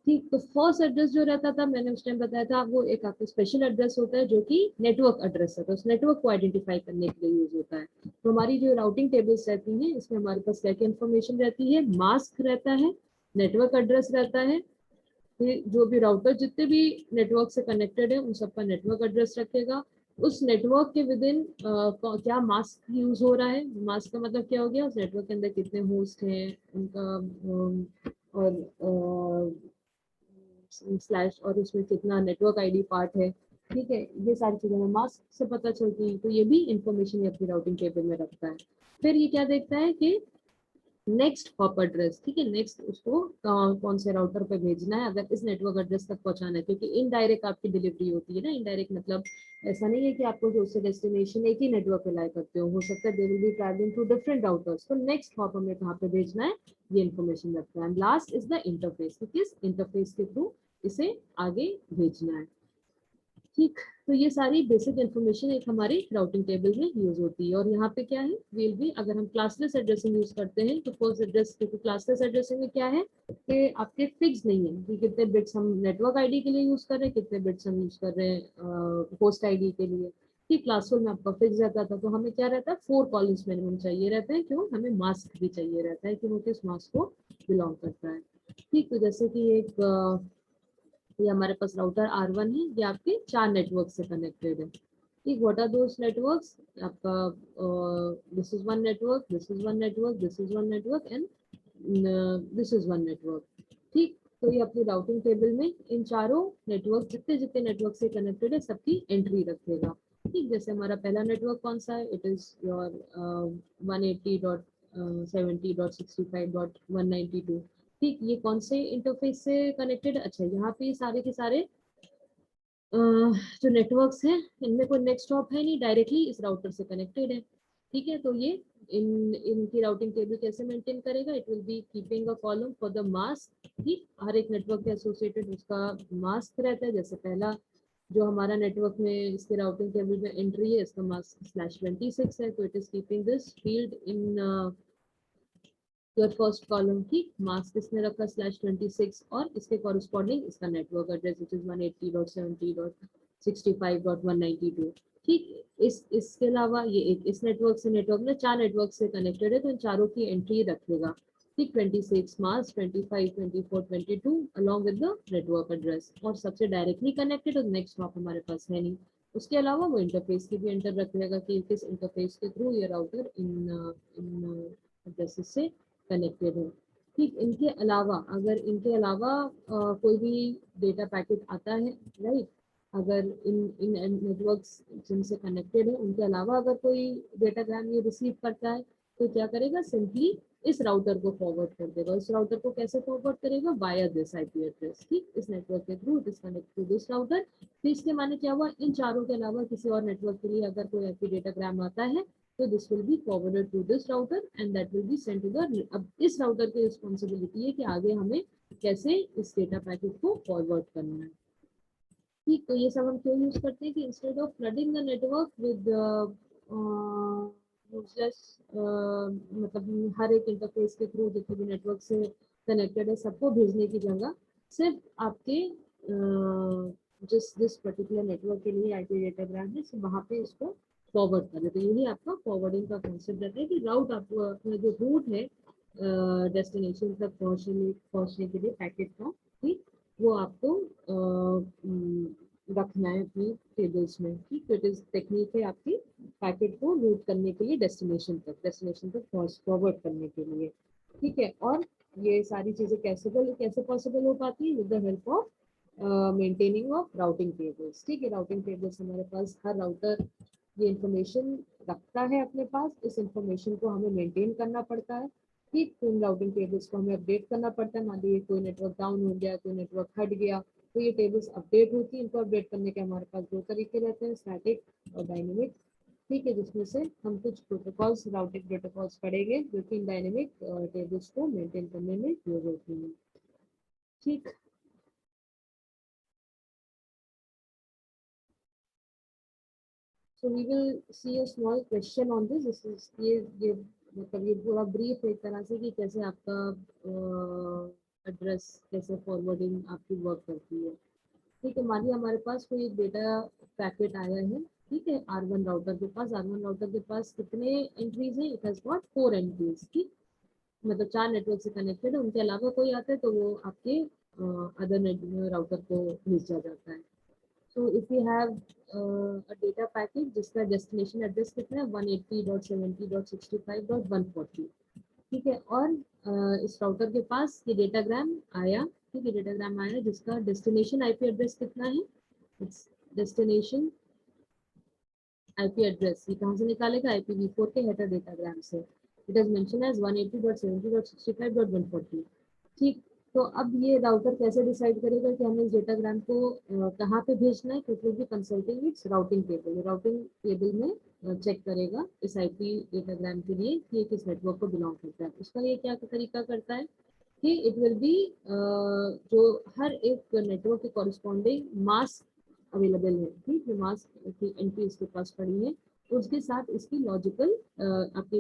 ठीक, तो फर्स्ट एड्रेस जो रहता था, मैंने उस टाइम बताया था, वो एक आपका स्पेशल एड्रेस होता है जो कि नेटवर्क एड्रेस है, तो उस नेटवर्क को आइडेंटिफाई करने के लिए यूज होता है। तो हमारी जो राउटिंग टेबल्स रहती हैं, इसमें हमारे पास क्या क्या इन्फॉर्मेशन रहती है? मास्क रहता है, नेटवर्क एड्रेस रहता है, फिर जो भी राउटर जितने भी नेटवर्क से कनेक्टेड है उन सबका नेटवर्क एड्रेस रखेगा। उस नेटवर्क के विद इन क्या मास्क यूज हो रहा है, मास्क का मतलब क्या हो गया, उस नेटवर्क के अंदर कितने होस्ट हैं उनका, और स्लैश, और उसमें कितना नेटवर्क आईडी पार्ट है। ठीक है, ये सारी चीजें हमें मास्क से पता चलती है, तो ये भी इंफॉर्मेशन अपनी राउटिंग टेबल में रखता है। फिर ये क्या देखता है कि नेक्स्ट हॉप एड्रेस। ठीक है, नेक्स्ट उसको कौन से राउटर पे भेजना है, अगर इस नेटवर्क एड्रेस तक पहुंचाना है, क्योंकि इनडायरेक्ट आपकी डिलीवरी होती है ना। इनडायरेक्ट मतलब ऐसा नहीं है कि आपको जो उससे डेस्टिनेशन एक ही नेटवर्क पे लाई करते हो सकता है they will be travelling to different routers. तो नेक्स्ट हॉप हमें कहाँ पे भेजना है, ये इन्फॉर्मेशन रखता है। लास्ट इज द इंटरफेस, तो किस इंटरफेस के थ्रू इसे आगे भेजना है। ठीक, तो ये सारी बेसिक इन्फॉर्मेशन एक हमारी राउटिंग टेबल में यूज होती है। और यहाँ पे क्या है, विल बी, अगर हम क्लासलेस एड्रेसिंग यूज करते हैं तो फर्स्ट एड्रेस, क्योंकि क्लासलेस एड्रेसिंग में क्या है कि आपके फिक्स नहीं है कि कितने बिट्स हम नेटवर्क आईडी के लिए यूज कर रहे हैं, कितने बिट्स हम यूज कर रहे हैं होस्ट आईडी के लिए। ठीक, क्लासफुल में आपका फिक्स रहता था, तो हमें क्या रहता है, 4 कॉलम्स मिनिमम चाहिए रहता है। क्यों? हमें मास्क भी चाहिए रहता है कि वो किस मास्क को बिलोंग करता है। ठीक, तो जैसे कि एक ये हमारे पास राउटर R1 है, ये आपके 4 नेटवर्क से कनेक्टेड है। ठीक, व्हाट आर दोस नेटवर्क्स? आपका this is one network, this is one network, this is one network and this is one network. ठीक, तो ये अपनी राउटिंग टेबल में इन चारों नेटवर्क, जितने जितने नेटवर्क से कनेक्टेड है सबकी एंट्री रखेगा। ठीक, जैसे हमारा पहला नेटवर्क कौन सा है, इट इज योर 180.70.65.192। ठीक, ये कौन से इंटरफेस से कनेक्टेड? अच्छा, यहाँ पे सारे के सारे जो नेटवर्क्स हैं इनमें कोई नेक्स्ट हॉप है नहीं, डायरेक्टली इस राउटर से कनेक्टेड है। ठीक है, तो ये इनकी राउटिंग टेबल कैसे मेंटेन करेगा? It will B keeping a column for the mask. ठीक, हर एक नेटवर्क के एसोसिएटेड उसका मास्क रहता है। जैसे पहला जो हमारा नेटवर्क में इसके राउटिंग टेबल में एंट्री है, इसका मास्क /26 है, तो it is keeping this field in your first column की। मास्क इसने रखा /26 और इसके कॉरेस्पॉन्डिंग इसका नेटवर्क एड्रेस विच इज 180.70.65.192। ठीक, इसके अलावा ये एक इस नेटवर्क से, नेटवर्क में 4 नेटवर्क से कनेक्टेड है, तो इन चारों की एंट्री रखेगा। ठीक, 26 mask, 25, 24, 22 along with the network address, और सबसे डायरेक्टली कनेक्टेड और नेक्स्ट हॉप हमारे पास है नहीं। उसके अलावा वो इंटरफेस की भी एंटर रख लेगा कि किस इंटरफेस के थ्रू ये राउटर इन एड्रेसेस से कनेक्टेड है। ठीक, इनके अलावा, अगर इनके अलावा कोई भी डेटा पैकेट आता है, राइट, अगर इन इन नेटवर्क्स जिनसे कनेक्टेड है उनके अलावा अगर कोई डेटाग्राम ये रिसीव करता है, तो क्या करेगा, सिंपली इस राउटर को फॉरवर्ड कर देगा। इस राउटर को कैसे फॉरवर्ड करेगा? Via this IP address. ठीक, इस नेटवर्क के through it is connect to this router. तो इसके माने क्या हुआ, इन चारों के अलावा किसी और नेटवर्क के लिए अगर कोई आईपी डेटाग्राम आता है, तो this will be forwarded to this router and that will be sent to the, अब इस राउटर की रिस्पॉन्सिबिलिटी है कि आगे हमें कैसे इस डेटा पैकेट को फॉरवर्ड करना है। ठीक, तो ये सब हम क्यों यूज करते हैं कि instead of flooding the network with useless, मतलब हर एक इंटरफेस के थ्रू जितने भी नेटवर्क से कनेक्टेड है सबको भेजने की जगह सिर्फ आपके जिस पर्टिकुलर नेटवर्क के लिए आईपी डेटाग्राम है, सिर्फ वहाँ पे इसको फॉरवर्ड कर देते हैं। यही आपका फॉरवर्डिंग का कॉन्सेप्ट रहता है कि राउट आपको अपना जो रूट है डेस्टिनेशन तक पहुंचने के लिए पैकेट का, ठीक, वो आपको रखना है अपनी टेबल्स में। ठीक, तो इट इज टेक्निक है आपकी पैकेट को रूट करने के लिए डेस्टिनेशन तक फॉरवर्ड करने के लिए। ठीक है, और ये सारी चीजें कैसे पॉसिबल हो पाती है? With the help of maintaining of routing tables. ठीक है, राउटिंग टेबल्स हमारे पास हर राउटर ये इंफॉर्मेशन रखता है अपने पास, इस इंफॉर्मेशन को हमें मेंटेन करना पड़ता है। ठीक, तो इन राउटिंग टेबल्स को हमें अपडेट करना पड़ता है। मान लीजिए कोई नेटवर्क डाउन हो गया, कोई नेटवर्क हट गया, तो ये टेबल्स अपडेट होती है। इनको अपडेट करने के हमारे पास दो तरीके रहते हैं, स्टैटिक और डायनेमिक। ठीक है, जिसमें से हम कुछ प्रोटोकॉल्स, राउटिंग प्रोटोकॉल्स पढ़ेंगे जो कि इन डायनेमिक टेबल्स को मेंटेन करने में यूज होती हैं। ठीक, so we will see a small question on this. This is ये मतलब ये पूरा ब्रीफ एक तरह से कि कैसे आपका एड्रेस, कैसे फॉरवर्डिंग आपकी वर्क करती है। ठीक है, मानिए हमारे पास कोई एक डेटा पैकेट आया है। ठीक है, R1 राउटर के पास, R1 राउटर के पास कितने एंट्रीज हैं? It has got 4 entries. ठीक, मतलब 4 नेटवर्क से कनेक्टेड है, उनके अलावा कोई आता है तो वो आपके अदर राउटर को भेजा जाता है। So if we have a data packet जिसका destination address कितना है 180.70.65.140। ठीक है, और इस राउटर के पास ये डेटाग्राम आया। ठीक है, डेटाग्राम आया जिसका destination IP एड्रेस कितना है? डेस्टिनेशन IP एड्रेस ये कहाँ से निकालेगा? IPv4 के हेडर डेटाग्राम से। It is mention as 180.70.65.140। ठीक, तो अब ये राउटर कैसे डिसाइड करेगा कि हमें इस डेटाग्राम को कहाँ पे भेजना है? क्योंकि भी consulting its routing table, routing table में चेक करेगा इस आईपी डेटाग्राम के लिए कि ये किस नेटवर्क को बिलोंग करता है। उसका ये क्या तरीका करता है कि इट विल बी जो हर एक नेटवर्क के कॉरेस्पॉन्डिंग मास्क अवेलेबल है। ठीक, जो मास्क की एंट्री इसके पास पड़ी है, तो उसके साथ इसकी लॉजिकल आपकी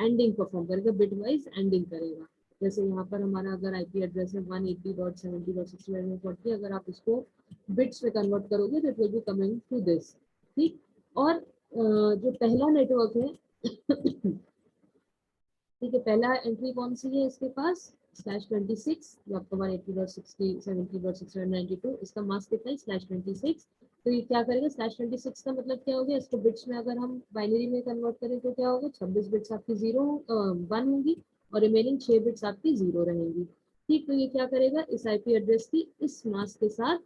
एंडिंग परफॉर्म करेगा, बिट वाइज एंडिंग करेगा। जैसे यहाँ पर हमारा अगर आईपी एड्रेस है 180.70.65.140, अगर आप इसको बिट्स में कन्वर्ट करोगे तो it will be coming to this. ठीक, और जो पहला नेटवर्क है ठीक है, पहला एंट्री कौन सी है इसके पास? /26, जो आपका 180.60.70.692, इसका मास्क कितना है? /26। तो ये क्या करेगा? /26 का मतलब क्या हो गया? इसको बिट्स में अगर हम बाइनरी में कन्वर्ट करें तो क्या होगा? 26 बिट्स आपकी 1 होंगी और रिमेनिंग 6 बिट्स आपकी 0 रहेंगी। ठीक, तो ये क्या करेगा? इस आईपी एड्रेस की इस मास्क के साथ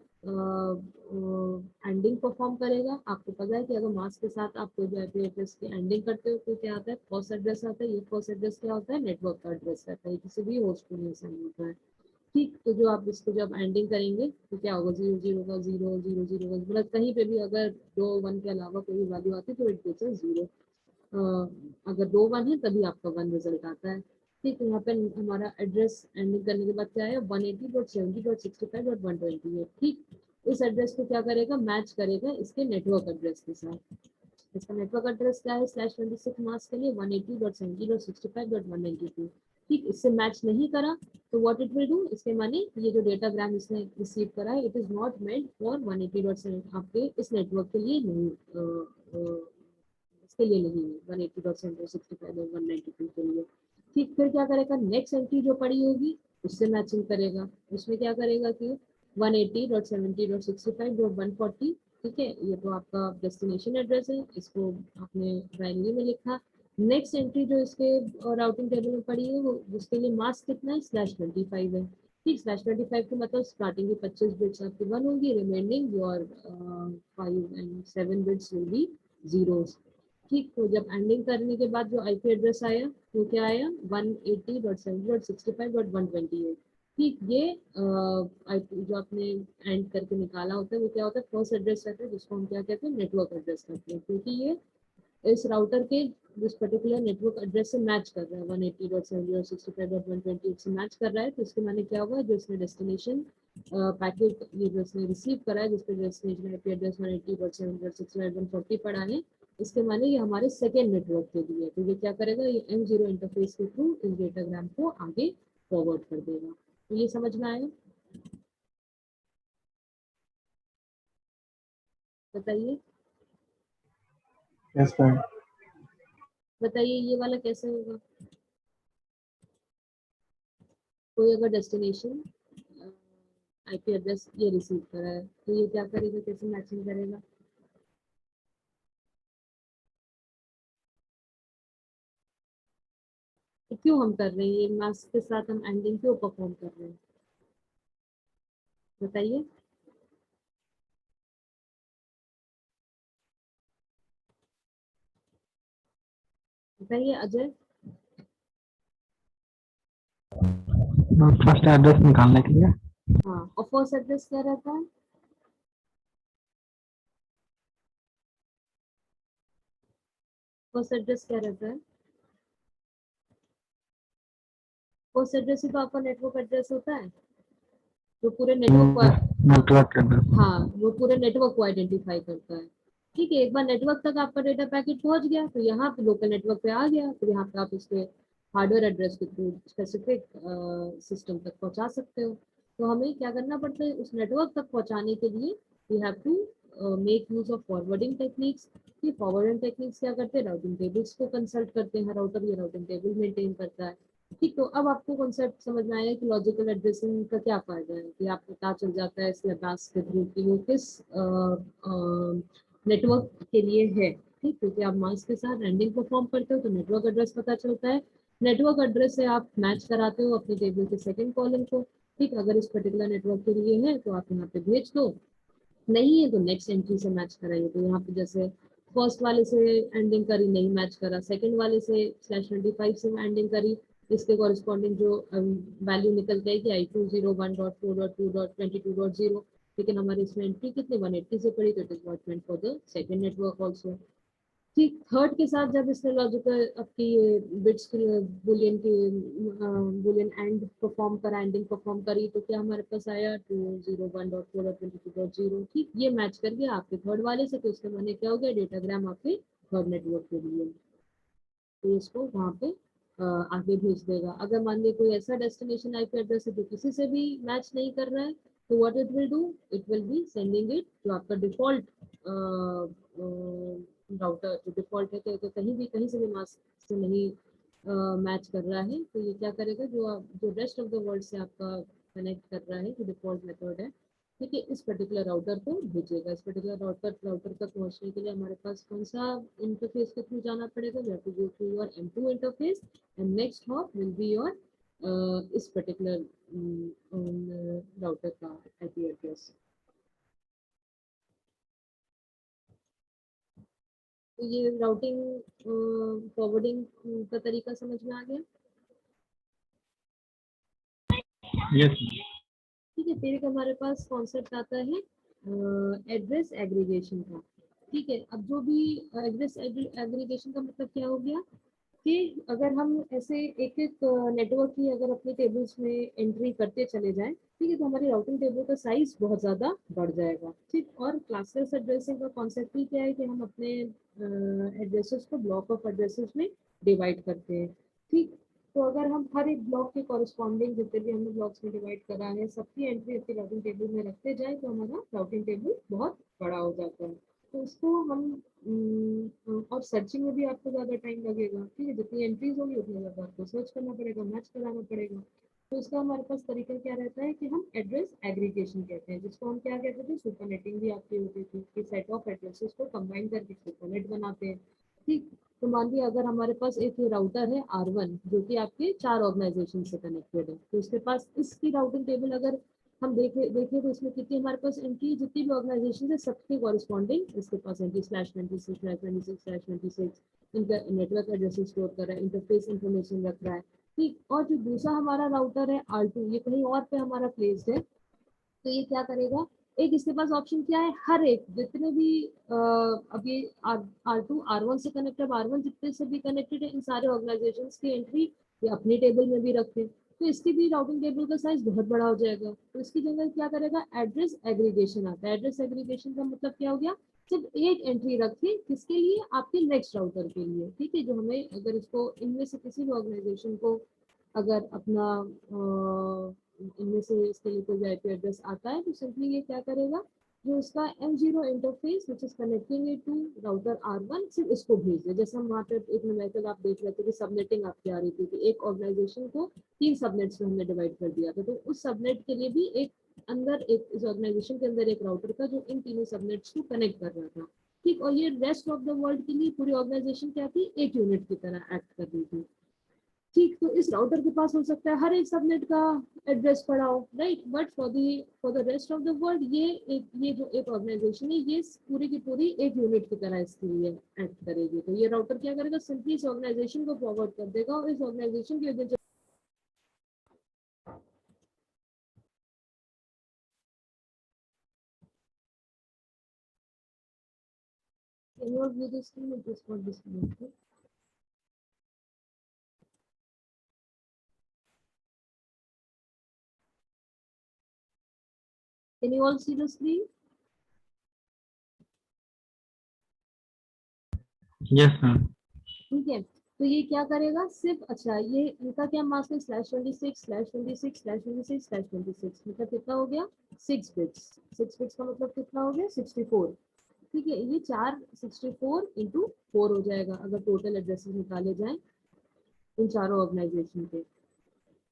एंडिंग परफॉर्म करेगा। आपको पता है कि अगर मास्क के साथ आप कोई भी आईपी एड्रेस की एंडिंग करते हो तो क्या आता है? फर्स्ट एड्रेस आता है। ये फर्स्ट एड्रेस क्या होता है? नेटवर्क का एड्रेस रहता है, किसी भी होस्ट को नहीं असाइन होता है। ठीक, तो जो आप इसको जब एंडिंग करेंगे तो क्या होगा? 0 0 का 0 0 0 का, मतलब कहीं पे भी अगर 2 1 के अलावा कोई भी वैल्यू आती है तो इट गेट्स 0। अगर 2 1 है तभी आपका 1 रिजल्ट आता है। ठीक है, यहाँ पे हमारा एड्रेस एंडिंग करने के बाद क्या है? 180.70.65.128। ठीक, इस एड्रेस को क्या करेगा? मैच करेगा इसके नेटवर्क एड्रेस के साथ। इसका नेटवर्क एड्रेस क्या है? /26 मास्क के लिए 180.70.65.192। ठीक, इससे मैच नहीं करा तो व्हाट इट विल डू? इसके माने ये जो डेटाग्राम इसने रिसीव करा है it is not made for 180.7 आपके इस नेटवर्क के लिए नहीं, इसके लिए नहीं है 180.65 के लिए। ठीक, फिर क्या करेगा? नेक्स्ट एंट्री जो पड़ी होगी उससे मैचिंग करेगा। उसमें क्या करेगा कि 180.70.65.140। ठीक है, ये तो आपका डेस्टिनेशन एड्रेस है, इसको आपने बाइनरी में लिखा। नेक्स्ट एंट्री जो इसके राउटिंग टेबल में पड़ी है वो जिसके लिए मास्क कितना है? /25 है। ठीक, /25 के मतलब स्टार्टिंग की 25 बिट्स आपकी 1 होंगी, remaining your 5 and 7 bits will be zeros. ठीक, तो जब एंडिंग करने के बाद जो आईपी एड्रेस आया वो क्या आया? 180.70.65.128। ठीक, ये आईपी जो आपने एंड करके निकाला होता है वो क्या होता है? फर्स्ट एड्रेस रहता है जिसको हम क्या कहते हैं? नेटवर्क एड्रेस कहते हैं, क्योंकि ये इस राउटर के जिस पर्टिकुलर नेटवर्क एड्रेस से मैच कर रहा है 180.70.65.128 से मैच कर रहा है, तो इसके माने क्या होगा? जो इसने डेस्टिनेशन पैकेट ये जो इसने रिसीव करा है जिसपे डेस्टिनेशन आईपी एड्रेस 180.70.65.140 पड़ा है, इसके माने ये हमारे सेकेंड नेटवर्क के लिए। तो ये क्या करेगा? ये M0 इंटरफेस के थ्रू इस डेटाग्राम को आगे फॉरवर्ड कर देगा। तो ये समझ में आया? बताइए, यस मैम। बताइए ये वाला कैसे होगा? कोई अगर डेस्टिनेशन आईपी एड्रेस ये रिसीव करा है तो ये क्या करेगा? कैसे मैचिंग करेगा? तो क्यों हम कर रहे हैं ये मास्क के साथ? हम एंडिंग क्यों परफॉर्म कर रहे हैं? बताइए। बताइए अजय। फर्स्ट एड्रेस निकालने के लिए। हाँ, और फर्स्ट एड्रेस क्या रहता है? फर्स्ट एड्रेस क्या रहता है? फर्स्ट एड्रेस ही तो आपका नेटवर्क एड्रेस होता है, जो पूरे नेटवर्क को, हाँ नेटवर्क एड्रेस। हाँ, वो पूरे नेटवर्क को आइडेंटिफाई करता है। ठीक है, एक बार नेटवर्क तक आपका डेटा पैकेट पहुंच गया तो यहाँ पे लोकल नेटवर्क पे आ गया, तो यहाँ पे आप उसके हार्डवेयर एड्रेस के थ्रू स्पेसिफिक सिस्टम तक पहुंचा सकते हो। तो हमें क्या करना पड़ता है, उस नेटवर्क तक पहुंचाने के लिए we have to make use of forwarding techniques. ये फॉरवर्डिंग टेक्निक्स क्या करते हैं, राउटिंग टेबल्स को कंसल्ट करते हैं, राउटर ये राउटिंग टेबल मेंटेन करता है। ठीक, तो अब आपको कॉन्सेप्ट समझ में आया कि लॉजिकल एड्रेसिंग का क्या फायदा है, कि आपको पता चल जाता है सिलेबस के थ्रू कि वो किस नेटवर्क के लिए है। ठीक, क्योंकि आप मास्क के साथ एंडिंग परफॉर्म करते हो तो नेटवर्क एड्रेस पता चलता है। नेटवर्क एड्रेस से आप मैच कराते हो अपने टेबल के सेकंड कॉलम को। ठीक, अगर इस पर्टिकुलर नेटवर्क के लिए है तो आप यहाँ पे भेज दो, नहीं है तो नेक्स्ट एंट्री से मैच कराइए। तो यहाँ पे जैसे फर्स्ट वाले से एंडिंग करी, नहीं मैच करा, सेकंड वाले से /25 से एंडिंग करी, इसके कॉरेस्पॉन्डिंग जो वैल्यू निकल गई कि I201.4.2.22.0, लेकिन हमारे इसमें एंट्री कितनी 180 से पड़ी, तो it is not meant for the second network also. ठीक, थर्ड के साथ जब इसने लॉजिकल आपकी बिट्स की बुलियन की बुलियन एंड परफॉर्म करा, एंडिंग परफॉर्म करी, तो क्या हमारे पास आया 201.4.22.0। ठीक, ये मैच कर गया आपके थर्ड वाले से, तो इसके माने क्या हो गया, डेटाग्राम आपके थर्ड नेटवर्क के लिए, तो इसको वहाँ पे आगे भेज देगा। अगर मान लीजिए कोई ऐसा डेस्टिनेशन आईपी एड्रेस है जो किसी से भी मैच नहीं कर रहा है, तो what it will do, it will be sending it जो आपका डिफॉल्ट राउटर, जो डिफॉल्ट है, तो कहीं से भी मास्क से नहीं मैच कर रहा है, तो ये क्या करेगा, जो रेस्ट ऑफ द वर्ल्ड से आपका कनेक्ट कर रहा है, जो डिफॉल्ट मेथड है, ठीक है, इस पर्टिकुलर राउटर को भेजेगा। इस पर्टिकुलर राउटर तक पहुंचने के लिए हमारे पास कौन सा इंटरफेस के थ्रू जाना पड़ेगा, we have to go through your M2 interface, and next hop will be your इस पर्टिकुलर राउटर का आईपी एड्रेस। तो ये राउटिंग फॉरवर्डिंग का तरीका समझ में आ गया। यस। ठीक है, फिर एक हमारे पास कॉन्सेप्ट आता है एड्रेस एग्रीगेशन का। ठीक है, अब जो भी एड्रेस एग्रीगेशन का मतलब क्या हो गया, कि अगर हम ऐसे एक एक नेटवर्क की अगर अपने टेबल्स में एंट्री करते चले जाएं, ठीक है, तो हमारी राउटिंग टेबल का साइज बहुत ज़्यादा बढ़ जाएगा। ठीक, और क्लासलेस एड्रेसिंग का कॉन्सेप्ट ही क्या है कि हम अपने एड्रेसेस को ब्लॉक ऑफ एड्रेसेस में डिवाइड करते हैं। ठीक, तो अगर हम हर एक ब्लॉक के कॉरेस्पॉन्डिंग जितने भी हमने ब्लॉक्स में डिवाइड करा है सबकी एंट्री अपनी राउटिंग टेबल में रखते जाए, तो हमारा राउटिंग टेबल बहुत बड़ा हो जाता है। तो इसको हम और सर्चिंग में भी आपको ज़्यादा टाइम लगेगा। ठीक है, जितनी एंट्रीज होगी उतनी ज़्यादा आपको सर्च करना पड़ेगा, मैच कराना पड़ेगा। तो इसका हमारे पास तरीका क्या रहता है कि हम एड्रेस एग्रीगेशन कहते हैं, जिसको हम क्या कहते थे, सुपरनेटिंग भी आपकी होती थी कि सेट ऑफ एड्रेसेस को कंबाइन करके सुपरनेट बनाते हैं। ठीक, तो मान लीजिए अगर हमारे पास एक राउटर है R1 जो कि आपके 4 ऑर्गेनाइजेशन से कनेक्टेड है, तो उसके पास इसकी राउटिंग टेबल अगर हम देखें तो इसमें कितनी हमारे पास एंट्री, जितनी भी ऑर्गेनाइजेशन है सबके कॉरेस्पॉन्डिंग इसके पास एंट्री /26/26/26 इनका नेटवर्क एड्रेस स्टोर कर रहा है, इंटरफेस इंफॉर्मेशन रख रहा है। ठीक, और जो दूसरा हमारा राउटर है R2, ये कहीं और पे हमारा प्लेस्ड है, तो ये क्या करेगा, एक इसके पास ऑप्शन क्या है, हर एक जितने भी अब ये R2 R1 से कनेक्टेड, R1 जितने से भी कनेक्टेड है, इन सारे ऑर्गेनाइजेशन की एंट्री ये अपनी टेबल में भी रखे, तो इसकी भी राउटिंग टेबल का साइज बहुत बड़ा हो जाएगा। तो इसकी जगह क्या करेगा, एड्रेस एग्रीगेशन आता है। एड्रेस एग्रीगेशन का मतलब क्या हो गया, सिर्फ एक एंट्री रखे किसके लिए, आपके नेक्स्ट राउटर के लिए। ठीक है, जो हमें अगर इसको इनमें से किसी भी ऑर्गेनाइजेशन को अगर अपना इनमें से इसके लिए कोई आईपी एड्रेस आता है, तो सिंपली ये क्या करेगा, जो इसका M0 interface which is connecting it to router R1, सिर्फ इसको भेज दे। जैसे हम वहाँ पे एक न्यूमेरिकल आप देख रहे थे कि सबनेटिंग आपकी आ रही थी कि एक ऑर्गेनाइजेशन को 3 सबनेट्स में हमने डिवाइड कर दिया था, तो उस सबनेट के लिए भी एक अंदर एक इस ऑर्गेनाइजेशन के अंदर एक राउटर था जो इन तीनों सबनेट्स को कनेक्ट कर रहा था। ठीक, और ये रेस्ट ऑफ द वर्ल्ड के लिए पूरी ऑर्गेनाइजेशन क्या थी, एक यूनिट की तरह एक्ट कर रही थी। ठीक, तो इस राउटर के पास हो सकता है हर एक सबनेट का एड्रेस पड़ा हो, right, but for the rest of the world ये जो एक ऑर्गेनाइजेशन है ये पूरी की पूरी एक यूनिट की तरह इसके लिए एक्ट करेगी। तो ये राउटर क्या करेगा, सिंपली इस ऑर्गेनाइजेशन को फॉरवर्ड कर देगा और इस ऑर्गेनाइजेशन की वजह से Can you all view this screen? It is not disconnected. Can you all see the screen? Yes ma'am. ठीक है, तो ये क्या करेगा सिर्फ, अच्छा ये इनका क्या मास्क है, /26/26/26/26 मतलब कितना हो गया 6 बिट्स। 6 बिट्स का मतलब कितना हो गया 64। ठीक है, ये 64 इंटू 4 हो जाएगा अगर टोटल एड्रेसेस निकाले जाएं इन चारों ऑर्गेनाइजेशन के।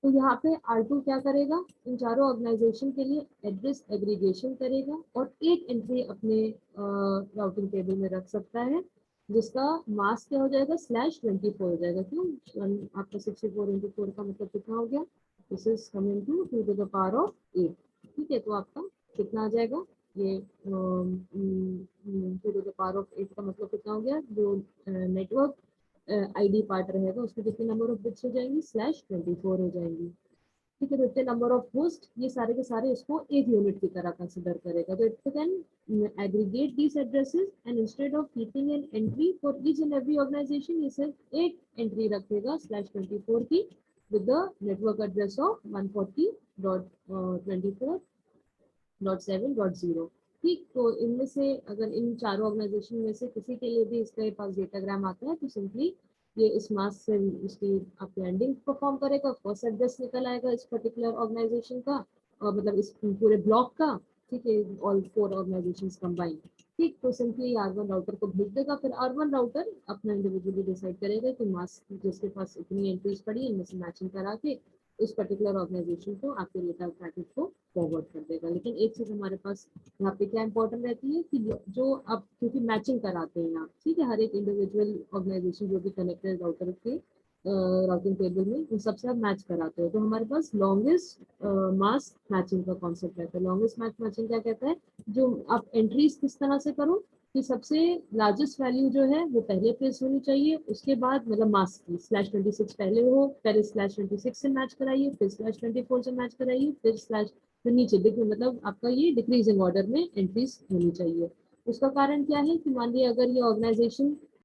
तो यहाँ पे R2 क्या करेगा, इन चारों ऑर्गेनाइजेशन के लिए एड्रेस एग्रीगेशन करेगा और एक एंट्री अपने राउटिंग टेबल में रख सकता है जिसका मास्क क्या हो जाएगा /24 हो जाएगा। क्यों, आपका 64 इंटू 4 का मतलब कितना हो गया, this is coming to 2 to the power of 8। ठीक है, तो आपका कितना आ जाएगा, ये 2 to the power of 8 का मतलब कितना हो गया, जो नेटवर्क आईडी पार्ट रहेगा उसमें कितने नंबर ऑफ बिट्स हो जाएंगी /24 हो जाएंगी। ठीक है, तो इतने नंबर ऑफ होस्ट, ये सारे के सारे इसको एक यूनिट की तरह कंसिडर करेगा। तो it can aggregate these addresses and instead of keeping an entry for each and every organisation ये सिर्फ एक एंट्री रखेगा /24 की with the network address of 140.24.7.0। ठीक, तो इनमें से अगर इन चारों ऑर्गेनाइजेशन में से किसी के लिए भी इसके पास डेटाग्राम आता है तो सिंपली ये इस मास्क से इसकी आपकी एंडिंग परफॉर्म करेगा, फर्स्ट एड्रेस निकल आएगा इस पर्टिकुलर ऑर्गेनाइजेशन का और मतलब इस पूरे ब्लॉक का। ठीक है, ऑल 4 ऑर्गेनाइजेशंस कंबाइन। ठीक, तो सिंपली R1 राउटर को भेज देगा, फिर R1 राउटर अपना इंडिविजुअली डिसाइड करेगा कि मास्क जिसके पास इतनी एंट्रीज पड़ी इनमें से मैचिंग करा के उस पर्टिकुलर ऑर्गेनाइजेशन को आपके डेटा पैकेट को फॉरवर्ड कर देगा। लेकिन एक चीज हमारे पास यहाँ पे क्या इंपॉर्टेंट रहती है कि जो आप क्योंकि मैचिंग कराते हैं आप, ठीक है, हर एक इंडिविजुअल ऑर्गेनाइजेशन जो भी कनेक्टेड राउटर के राउटिंग टेबल में उन सबसे आप मैच कराते हो, तो हमारे पास लॉन्गेस्ट मास्क मैचिंग का कॉन्सेप्ट रहता है। लॉन्गेस्ट मैचिंग क्या कहता है, जो आप एंट्रीज किस तरह से करो कि सबसे लार्जेस्ट वैल्यू जो है वो पहले प्लेस होनी चाहिए, उसके बाद मतलब मास्क की /26 पहले हो, पहले /26 से मैच कराइए, फिर /24 से मैच कराइए, फिर नीचे देखिए मतलब आपका ये डिक्रीजिंग ऑर्डर में एंट्रीज होनी चाहिए। उसका कारण क्या है कि मान लीजिए अगर ये ऑर्गेनाइजेशन